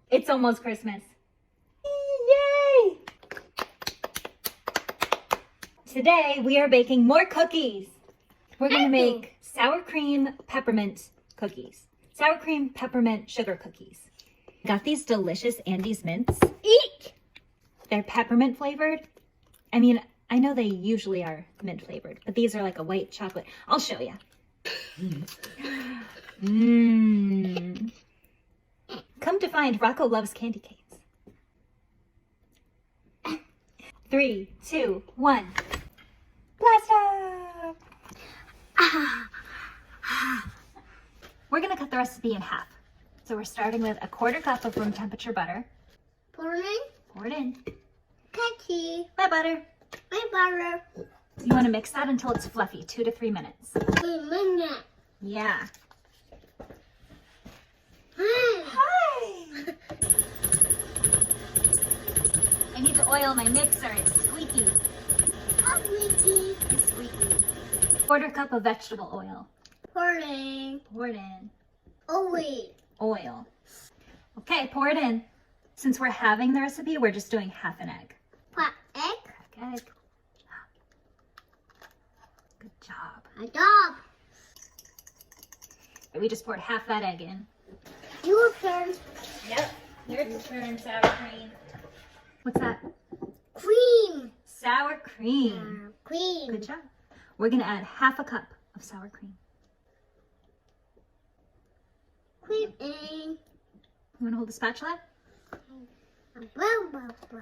It's almost Christmas. Yay! Today we are baking more cookies. We're gonna make sour cream peppermint cookies. Sour cream peppermint sugar cookies. Got these delicious Andes mints. Eek! They're peppermint flavored. I mean, I know they usually are mint flavored, but these are like a white chocolate. I'll show you. Mmm. Come to find, Rocco loves candy canes. 3, 2, 1. Blast off! We're gonna cut the recipe in half. So we're starting with a 1/4 cup of room temperature butter. Pour in. Pour it in. Catchy. My butter. My butter. You want to mix that until it's fluffy, 2 to 3 minutes. 3 minutes. Yeah. Hi. I need to oil my mixer. It's squeaky. Squeaky. It's squeaky. 1/4 cup of vegetable oil. Pour in. Pour it in. Oh wait. Oil. Okay, pour it in. Since we're having the recipe, we're just doing half an egg. What egg? Half egg. Good job. A dog. We just poured half that egg in. Your turn. Yep. Your turn, sour cream. What's that? Cream. Sour cream. Cream. Good job. We're going to add 1/2 cup of sour cream. Cream in. You want to hold the spatula? Blah, blah, blah,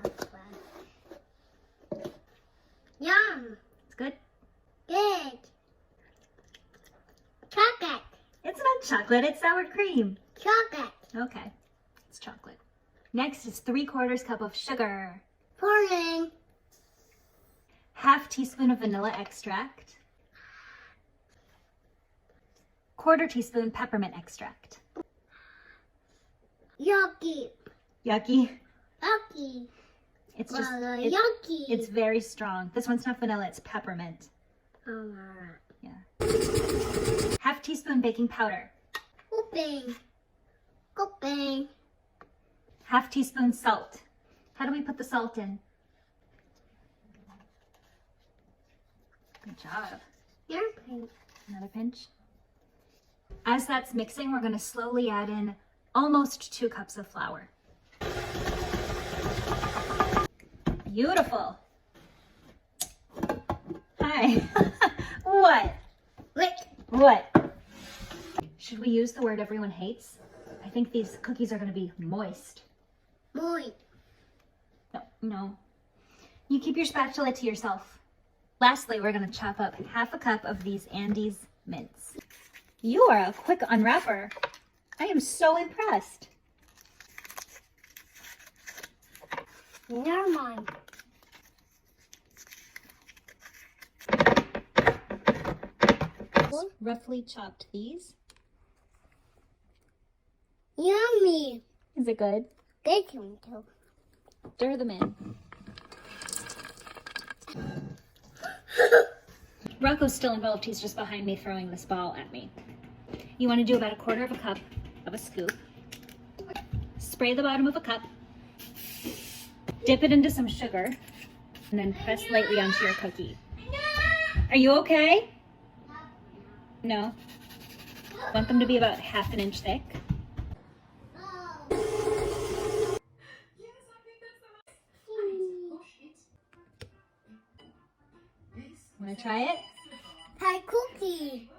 blah. Yum. It's good? Good. Chocolate. It's not chocolate, it's sour cream. Chocolate. Okay, it's chocolate. Next is 3/4 cup of sugar. Pour in. 1/2 teaspoon of vanilla extract. 1/4 teaspoon peppermint extract. Yucky. Yucky. Yucky. It's just, yucky. it's very strong. This one's not vanilla, it's peppermint. Yeah. 1/2 teaspoon baking powder. Cooking. Cooking. 1/2 teaspoon salt. How do we put the salt in? Good job. Your pink. Another pinch. As that's mixing, we're going to slowly add in almost 2 cups of flour. Beautiful. Hi. What? Wait. What? Should we use the word everyone hates? I think these cookies are going to be moist. Moist. No. You keep your spatula to yourself. Lastly, we're going to chop up 1/2 cup of these Andes mints. You are a quick unwrapper. I am so impressed. Never mind. Roughly chopped these. Yummy. Is it good? Good one too. Stir them in. Rocco's still involved. He's just behind me throwing this ball at me. You want to do about 1/4 cup of a scoop. Spray the bottom of a cup. Dip it into some sugar. And then press lightly onto your cookie. Are you okay? No. Want them to be about 1/2 inch thick. Want to try it? Pie cookie.